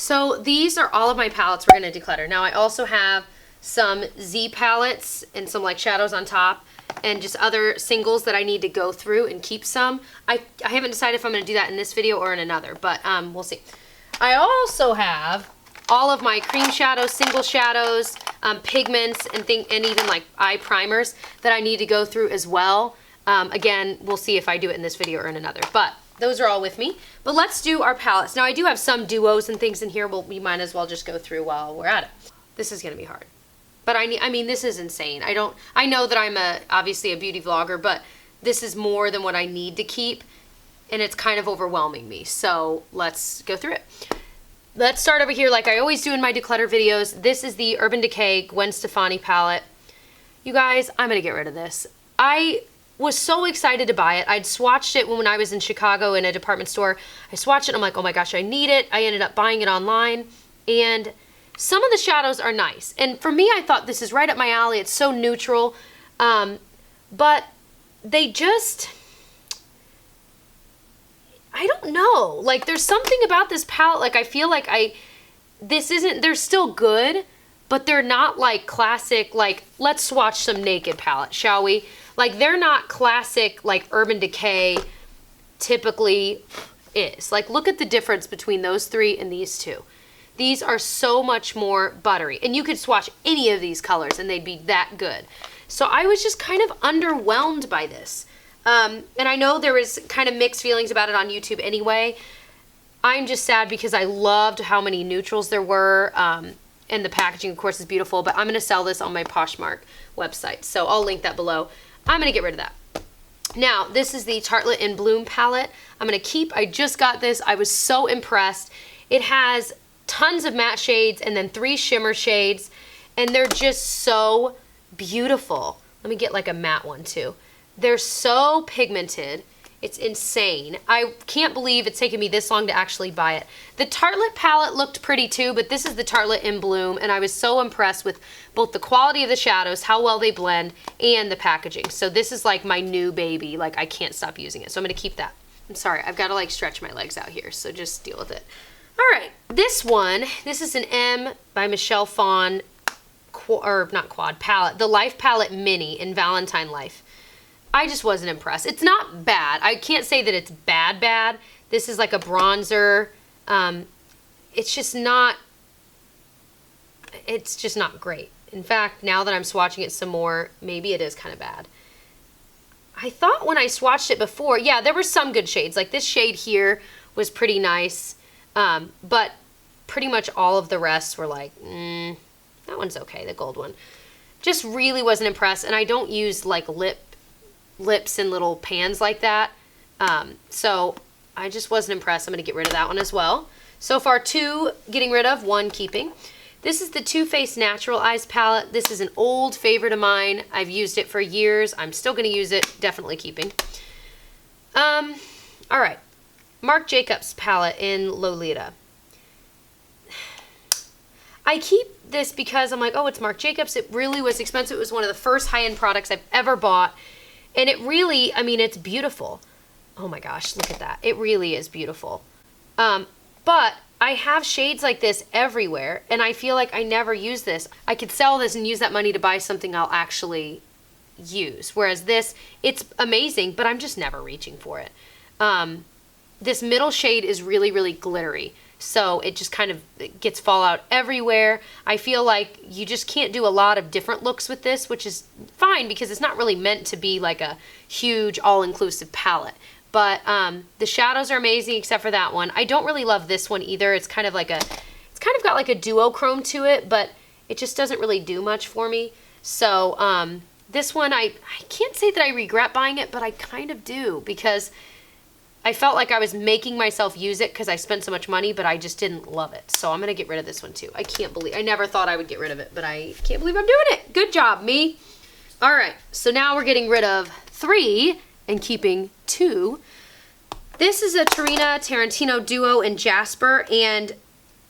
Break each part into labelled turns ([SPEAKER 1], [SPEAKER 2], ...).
[SPEAKER 1] So these are all of my palettes we're going to declutter. Now I also have some Z palettes and some like shadows on top and just other singles that I need to go through and keep some. I haven't decided if I'm going to do that in this video or in another, but we'll see. I also have all of my cream shadows, single shadows, pigments, and even like eye primers that I need to go through as well. Again, we'll see if I do it in this video or in another, but those are all with me. But let's do our palettes. Now I do have some duos and things in here, but we might as well just go through while we're at it. This is gonna be hard. But I mean, this is insane. I know that I'm obviously a beauty vlogger, but this is more than what I need to keep, and it's kind of overwhelming me. So let's go through it. Let's start over here like I always do in my declutter videos. This is the Urban Decay Gwen Stefani palette. You guys, I'm gonna get rid of this. I was so excited to buy it. I'd swatched it when I was in Chicago in a department store. I swatched it and I'm like, oh my gosh, I need it. I ended up buying it online, and some of the shadows are nice. And for me, I thought this is right up my alley. It's so neutral. But they just, I don't know. Like there's something about this palette. Like I feel like they're still good, but they're not like classic, like let's swatch some naked palette, shall we? Like they're not classic like Urban Decay typically is. Like look at the difference between those three and these two. These are so much more buttery, and you could swatch any of these colors and they'd be that good. So I was just kind of underwhelmed by this. And I know there was kind of mixed feelings about it on YouTube anyway. I'm just sad because I loved how many neutrals there were, and the packaging of course is beautiful, but I'm gonna sell this on my Poshmark website. So I'll link that below. I'm gonna get rid of that. Now, this is the Tartelette in Bloom palette. I'm gonna keep, I just got this. I was so impressed. It has tons of matte shades and then 3 shimmer shades, and they're just so beautiful. Let me get like a matte one too. They're so pigmented. It's insane. I can't believe it's taken me this long to actually buy it. The Tartelette palette looked pretty too, but this is the Tartelette in Bloom, and I was so impressed with both the quality of the shadows, how well they blend, and the packaging. So this is like my new baby. Like I can't stop using it. So I'm gonna keep that. I'm sorry, I've got to like stretch my legs out here, so just deal with it. All right, this is an M by Michelle Phan, palette, the Life Palette Mini in Valentine Life. I just wasn't impressed. It's not bad. I can't say that it's bad. This is like a bronzer. It's just not great. In fact, now that I'm swatching it some more, maybe it is kind of bad. I thought when I swatched it before, yeah, there were some good shades. Like this shade here was pretty nice. But pretty much all of the rest were like, that one's okay, the gold one. Just really wasn't impressed, and I don't use like lips in little pans like that. So I just wasn't impressed. I'm gonna get rid of that one as well. So far 2 getting rid of, 1 keeping. This is the Too Faced Natural Eyes palette. This is an old favorite of mine. I've used it for years. I'm still gonna use it, definitely keeping. All right. Marc Jacobs palette in Lolita. I keep this because I'm like, oh, it's Marc Jacobs. It really was expensive. It was one of the first high-end products I've ever bought. And it really, I mean, it's beautiful. Oh my gosh, look at that. It really is beautiful. But I have shades like this everywhere, and I feel like I never use this. I could sell this and use that money to buy something I'll actually use. Whereas this, it's amazing, but I'm just never reaching for it. This middle shade is really, really glittery. So it just kind of gets fallout everywhere. I feel like you just can't do a lot of different looks with this, which is fine because it's not really meant to be like a huge all-inclusive palette. But the shadows are amazing except for that one. I don't really love this one either. It's kind of got like a duochrome to it, but it just doesn't really do much for me. So this one, I can't say that I regret buying it, but I kind of do because I felt like I was making myself use it because I spent so much money, but I just didn't love it. So I'm going to get rid of this one too. I never thought I would get rid of it, but I can't believe I'm doing it. Good job, me. All right, so now we're getting rid of 3 and keeping 2. This is a Tarina Tarantino duo in Jasper, and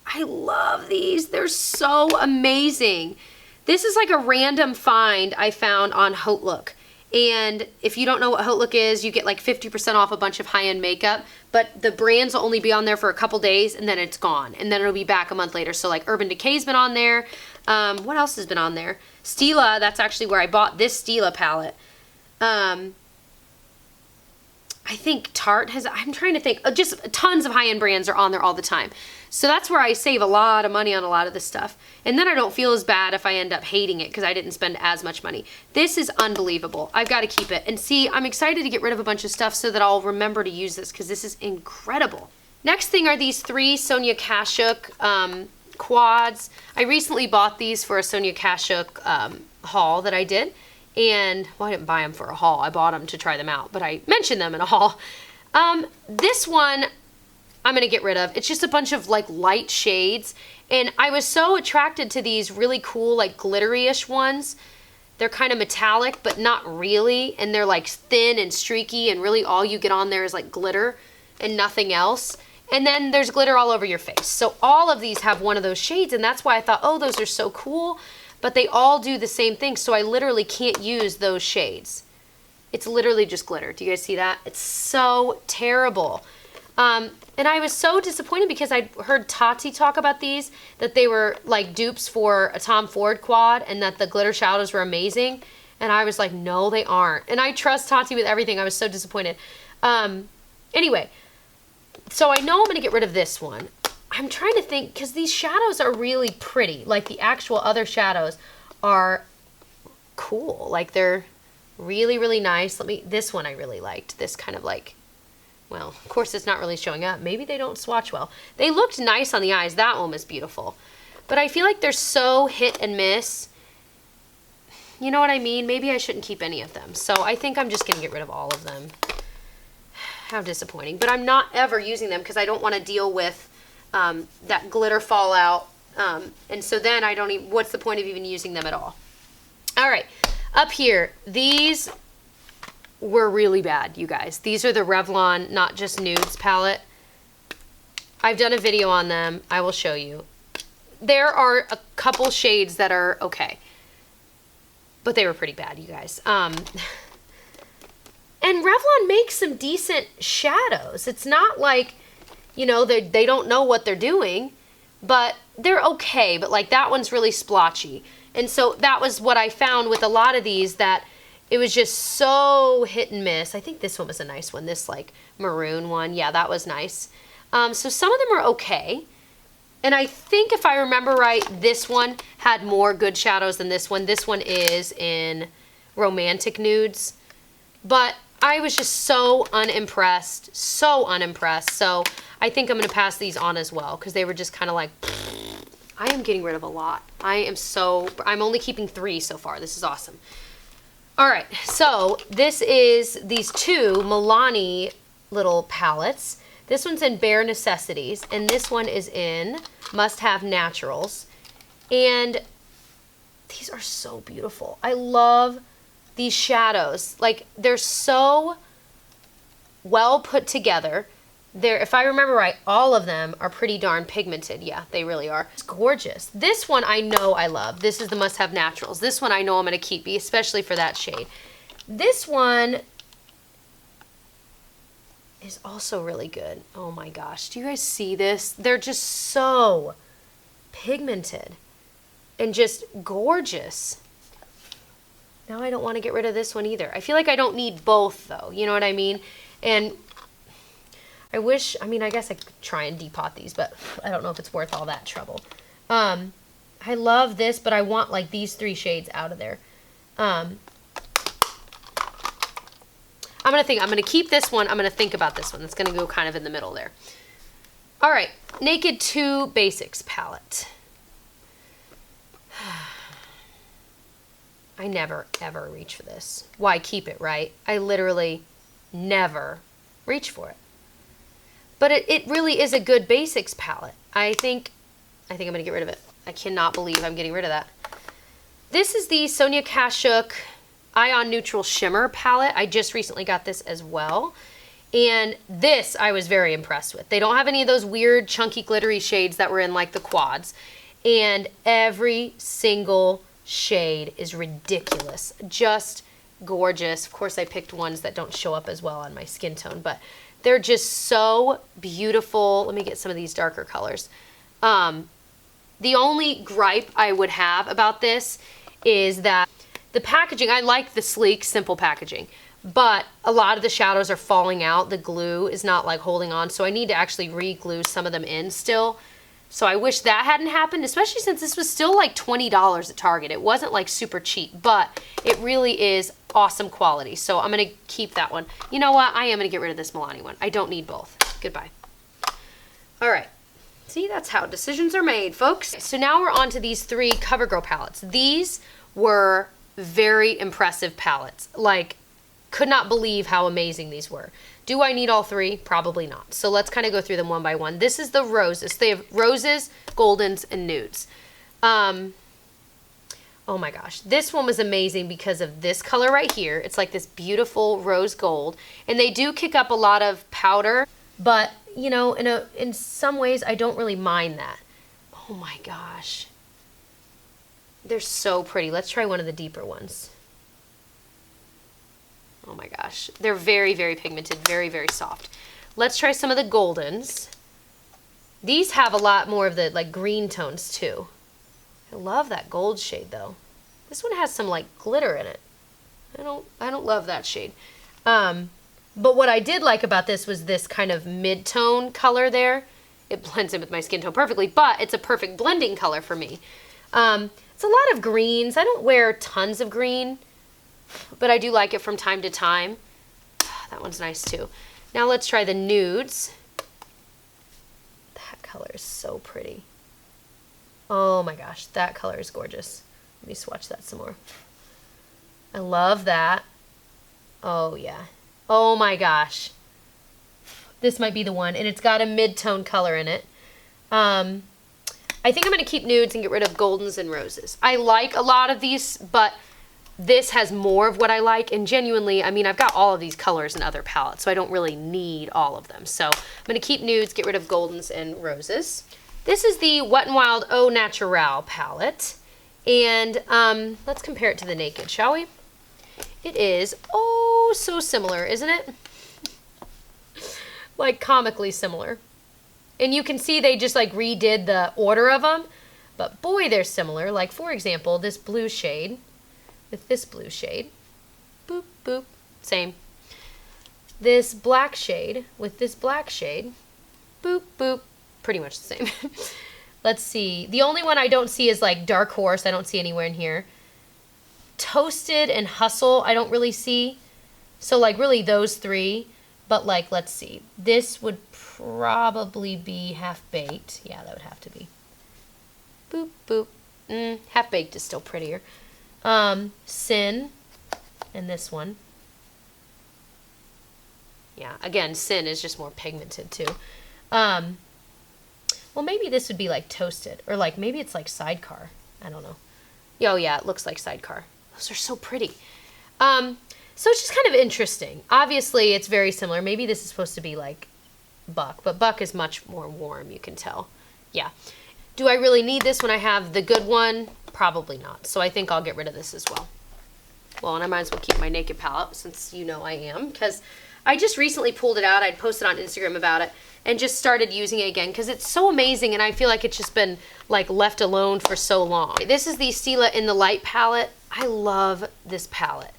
[SPEAKER 1] I love these. They're so amazing. This is like a random find I found on Haute Look. And if you don't know what Haute Look is, you get like 50% off a bunch of high-end makeup. but the brands will only be on there for a couple days and then it's gone. And then it'll be back a month later. So like Urban Decay's been on there. What else has been on there? Stila, that's actually where I bought this Stila palette. I think Tarte has, I'm trying to think, just tons of high-end brands are on there all the time. So that's where I save a lot of money on a lot of this stuff. And then I don't feel as bad if I end up hating it because I didn't spend as much money. This is unbelievable. I've got to keep it. And see, I'm excited to get rid of a bunch of stuff so that I'll remember to use this because this is incredible. Next thing are these 3 Sonia Kashuk quads. I recently bought these for a Sonia Kashuk haul that I did. And, well, I didn't buy them for a haul. I bought them to try them out, but I mentioned them in a haul. This one I'm going to get rid of. It's just a bunch of, like, light shades. And I was so attracted to these really cool, like, glittery-ish ones. They're kind of metallic, but not really. And they're, like, thin and streaky, and really all you get on there is, like, glitter and nothing else. And then there's glitter all over your face. So all of these have one of those shades, and that's why I thought, oh, those are so cool. But they all do the same thing, so I literally can't use those shades. It's literally just glitter. Do you guys see that? It's so terrible. And I was so disappointed because I heard Tati talk about these, that they were like dupes for a Tom Ford quad and that the glitter shadows were amazing. And I was like, no, they aren't. And I trust Tati with everything. I was so disappointed. Anyway, so I know I'm going to get rid of this one. I'm trying to think, because these shadows are really pretty. Like, the actual other shadows are cool. Like, they're really, really nice. This one I really liked. This kind of like, well, of course it's not really showing up. Maybe they don't swatch well. They looked nice on the eyes. That one was beautiful. But I feel like they're so hit and miss. You know what I mean? Maybe I shouldn't keep any of them. So I think I'm just going to get rid of all of them. How disappointing. But I'm not ever using them because I don't want to deal with that glitter fallout, and so then I don't even, what's the point of even using them at all? All right, up here, these were really bad, you guys. These are the Revlon Not Just Nudes palette. I've done a video on them. I will show you. There are a couple shades that are okay, but they were pretty bad, you guys. And Revlon makes some decent shadows. It's not like, you know, they don't know what they're doing, but they're okay. But like that one's really splotchy. And so that was what I found with a lot of these, that it was just so hit and miss. I think this one was a nice one. This like maroon one. Yeah, that was nice. So some of them are okay. And I think if I remember right, this one had more good shadows than this one. This one is in Romantic Nudes. But I was just so unimpressed. So unimpressed. So I think I'm going to pass these on as well because they were just kind of like, I am getting rid of a lot. I'm only keeping 3 so far. This is awesome. All right, so this is these 2 Milani little palettes. This one's in Bare Necessities, and this one is in Must Have Naturals. And these are so beautiful. I love these shadows. Like, they're so well put together. If I remember right, all of them are pretty darn pigmented. Yeah, they really are. It's gorgeous. This one I know I love. This is the Must Have Naturals. This one I know I'm going to keep, especially for that shade. This one is also really good. Oh my gosh. Do you guys see this? They're just so pigmented and just gorgeous. Now I don't want to get rid of this one either. I feel like I don't need both though. You know what I mean? And I wish, I mean, I guess I could try and depot these, but I don't know if it's worth all that trouble. I love this, but I want like these 3 shades out of there. I'm going to keep this one. I'm going to think about this one. It's going to go kind of in the middle there. All right. Naked 2 Basics palette. I never, ever reach for this. Why keep it, right? I literally never reach for it. But it really is a good basics palette. I think I'm going to get rid of it. I cannot believe I'm getting rid of that. This is the Sonia Kashuk Ion Neutral Shimmer palette. I just recently got this as well. And this I was very impressed with. They don't have any of those weird chunky glittery shades that were in like the quads. And every single shade is ridiculous. Just gorgeous. Of course I picked ones that don't show up as well on my skin tone, but They're just so beautiful. Let me get some of these darker colors. The only gripe I would have about this is that the packaging, I like the sleek, simple packaging, but a lot of the shadows are falling out. The glue is not like holding on, so I need to actually re-glue some of them in still. So I wish that hadn't happened, especially since this was still like $20 at Target. It wasn't like super cheap, but it really is awesome quality. So I'm gonna keep that one. You know what? I am gonna get rid of this Milani one. I don't need both. Goodbye. All right. See, that's how decisions are made, folks. So now we're on to these 3 CoverGirl palettes. These were very impressive palettes. Like, could not believe how amazing these were. Do I need all 3? Probably not. So let's kind of go through them one by one. This is the roses. They have roses, goldens, and nudes. Oh my gosh. This one was amazing because of this color right here. It's like this beautiful rose gold. And they do kick up a lot of powder, but you know, in some ways I don't really mind that. Oh my gosh. They're so pretty. Let's try one of the deeper ones. Oh my gosh. They're very, very pigmented, very, very soft. Let's try some of the goldens. These have a lot more of the like green tones too. I love that gold shade though. This one has some like glitter in it. I don't love that shade. But what I did like about this was this kind of mid-tone color there. It blends in with my skin tone perfectly, but it's a perfect blending color for me. It's a lot of greens. I don't wear tons of green, but I do like it from time to time. That one's nice too. Now let's try the nudes. That color is so pretty. Oh my gosh, that color is gorgeous. Let me swatch that some more. I love that. Oh yeah. Oh my gosh. This might be the one, and it's got a mid-tone color in it. I think I'm going to keep nudes and get rid of goldens and roses. I like a lot of these, but this has more of what I like, and genuinely, I mean, I've got all of these colors in other palettes, so I don't really need all of them. So I'm going to keep nudes, get rid of goldens and roses. This is the Wet n Wild Au Naturel palette, and let's compare it to the Naked, shall we? It is, oh, so similar, isn't it? Like comically similar. And you can see they just like redid the order of them, but boy, they're similar. Like for example, this blue shade with this blue shade, boop, boop, same. This black shade with this black shade, boop, boop, pretty much the same. Let's see. The only one I don't see is like Dark Horse. I don't see anywhere in here. Toasted and Hustle, I don't really see. So like really those 3, but like, let's see. This would probably be Half-Baked. Yeah, that would have to be. Boop, boop. Half-Baked is still prettier. Sin, and this one. Yeah, again, Sin is just more pigmented too. Well, maybe this would be like Toasted, or like maybe it's like Sidecar. I don't know. Oh yeah, it looks like Sidecar. Those are so pretty. So it's just kind of interesting. Obviously, it's very similar. Maybe this is supposed to be like Buck, but Buck is much more warm, you can tell. Yeah. Do I really need this when I have the good one? Probably not. So I think I'll get rid of this as well. Well, and I might as well keep my Naked palette, since you know I am, because I just recently pulled it out. I'd posted on Instagram about it and just started using it again because it's so amazing, and I feel like it's just been like left alone for so long. This is the Stila In the Light palette. I love this palette.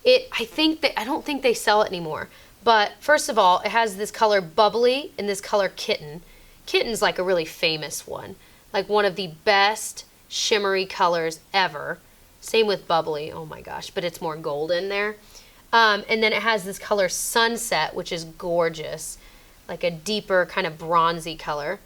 [SPEAKER 1] I don't think they sell it anymore. But first of all, it has this color Bubbly and this color Kitten. Kitten's like a really famous one. Like one of the best shimmery colors ever. Same with Bubbly. Oh my gosh, but it's more golden there. And then it has this color Sunset, which is gorgeous. Like a deeper kind of bronzy color.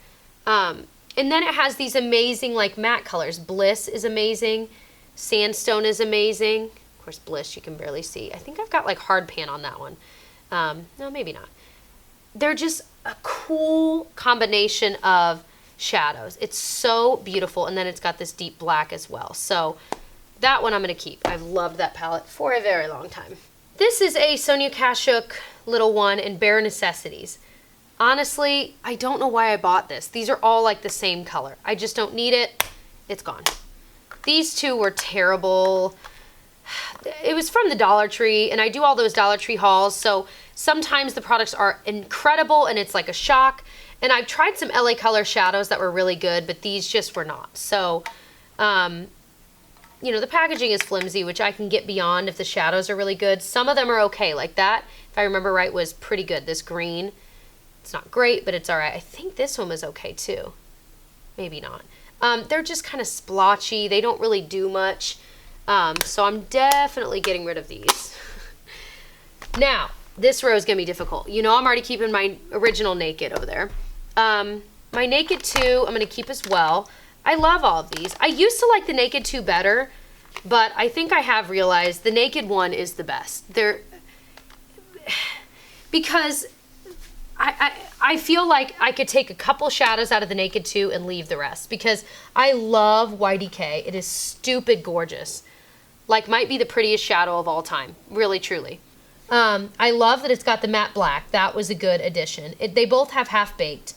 [SPEAKER 1] And then it has these amazing like matte colors. Bliss is amazing. Sandstone is amazing. Of course, Bliss you can barely see. I think I've got like hard pan on that one. No, maybe not. They're just a cool combination of shadows. It's so beautiful, and then it's got this deep black as well. So that one I'm going to keep. I've loved that palette for a very long time. This is a Sonia Kashuk little one in Bare Necessities. Honestly, I don't know why I bought this. These are all like the same color. I just don't need it. It's gone. These two were terrible. It was from the Dollar Tree, and I do all those Dollar Tree hauls, so Sometimes the products are incredible and it's like a shock. And I've tried some LA Color shadows that were really good, but these just were not. So, you know, the packaging is flimsy, which I can get beyond if the shadows are really good. Some of them are okay, like that, if I remember right, was pretty good. This green, it's not great, but it's all right. I think this one was okay too. Maybe not. They're just kind of splotchy. They don't really do much. So I'm definitely getting rid of these. Now, this row is going to be difficult. You know, I'm already keeping my original Naked over there. My Naked 2, I'm going to keep as well. I love all of these. I used to like the Naked 2 better, but I think I have realized the Naked 1 is the best. Because I feel like I could take a couple shadows out of the Naked 2 and leave the rest, because I love YDK. It is stupid gorgeous. Like, might be the prettiest shadow of all time. Really, truly. I love that it's got the matte black. That was a good addition. They both have Half Baked.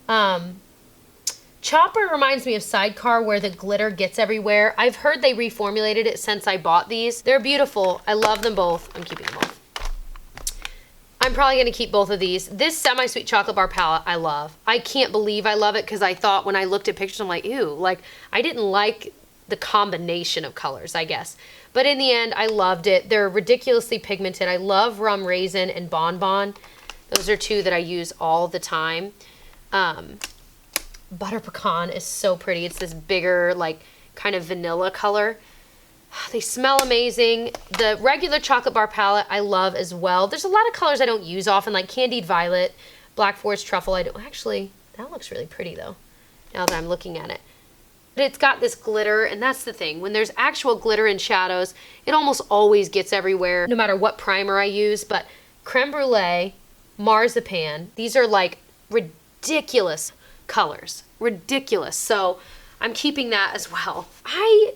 [SPEAKER 1] Chopper reminds me of Sidecar, where the glitter gets everywhere. I've heard they reformulated it since I bought these. They're beautiful. I love them both. I'm keeping them both. I'm probably going to keep both of these. This Semi-Sweet Chocolate Bar palette I love. I can't believe I love it, because I thought when I looked at pictures, I'm like, ew. Like, I didn't like the combination of colors, I guess. But in the end, I loved it. They're ridiculously pigmented. I love Rum Raisin and Bonbon. Those are two that I use all the time. Butter Pecan is so pretty. It's this bigger, like, kind of vanilla color. They smell amazing. The regular Chocolate Bar palette I love as well. There's a lot of colors I don't use often, like Candied Violet, Black Forest Truffle. I don't actually, that looks really pretty though, now that I'm looking at it. But it's got this glitter, and that's the thing. When there's actual glitter in shadows, it almost always gets everywhere, no matter what primer I use. But Creme Brulee, Marzipan, these are like ridiculous colors. Ridiculous. So I'm keeping that as well. I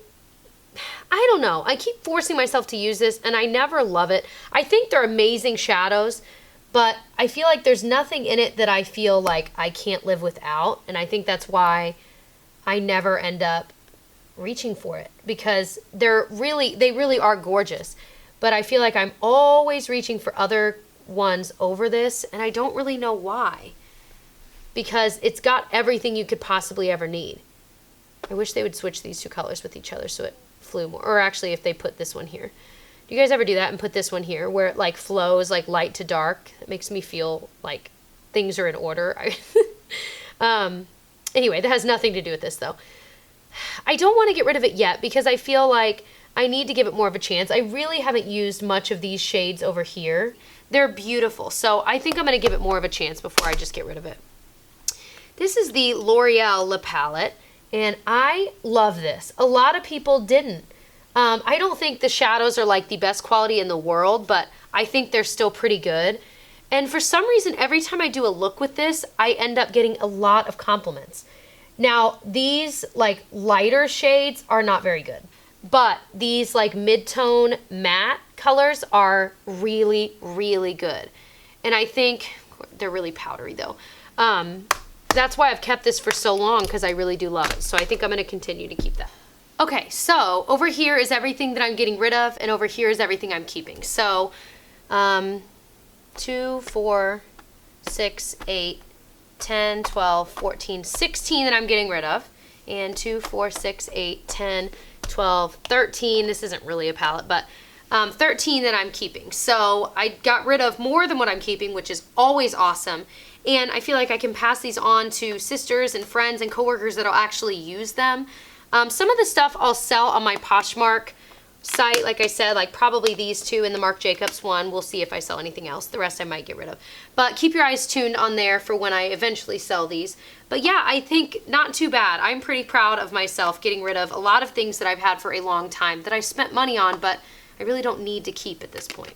[SPEAKER 1] don't know. I keep forcing myself to use this, and I never love it. I think they're amazing shadows, but I feel like there's nothing in it that I feel like I can't live without, and I think that's why I never end up reaching for it, because they really are gorgeous. But I feel like I'm always reaching for other ones over this, and I don't really know why, because it's got everything you could possibly ever need. I wish they would switch these two colors with each other so it flew more. Or actually, if they put this one here. Do you guys ever do that and put this one here where it like flows like light to dark? It makes me feel like things are in order. Anyway, that has nothing to do with this though. I don't want to get rid of it yet, because I feel like I need to give it more of a chance. I really haven't used much of these shades over here. They're beautiful. So I think I'm going to give it more of a chance before I just get rid of it. This is the L'Oreal La Palette. And I love this. A lot of people didn't. I don't think the shadows are like the best quality in the world, but I think they're still pretty good. And for some reason, every time I do a look with this, I end up getting a lot of compliments. Now, these like lighter shades are not very good, but these like mid-tone matte colors are really, really good. And I think they're really powdery though. That's why I've kept this for so long, because I really do love it. So I think I'm going to continue to keep that. Okay, so over here is everything that I'm getting rid of, and over here is everything I'm keeping. So 2, 4, 6, 8, 10, 12, 14, 16 that I'm getting rid of. And 2, 4, 6, 8, 10, 12, 13. This isn't really a palette, but 13 that I'm keeping. So I got rid of more than what I'm keeping, which is always awesome. And I feel like I can pass these on to sisters and friends and coworkers that'll actually use them. Some of the stuff I'll sell on my Poshmark site, like I said, like probably these two and the Marc Jacobs one. We'll see if I sell anything else. The rest I might get rid of. But keep your eyes tuned on there for when I eventually sell these. But yeah, I think not too bad. I'm pretty proud of myself getting rid of a lot of things that I've had for a long time that I spent money on, but I really don't need to keep at this point.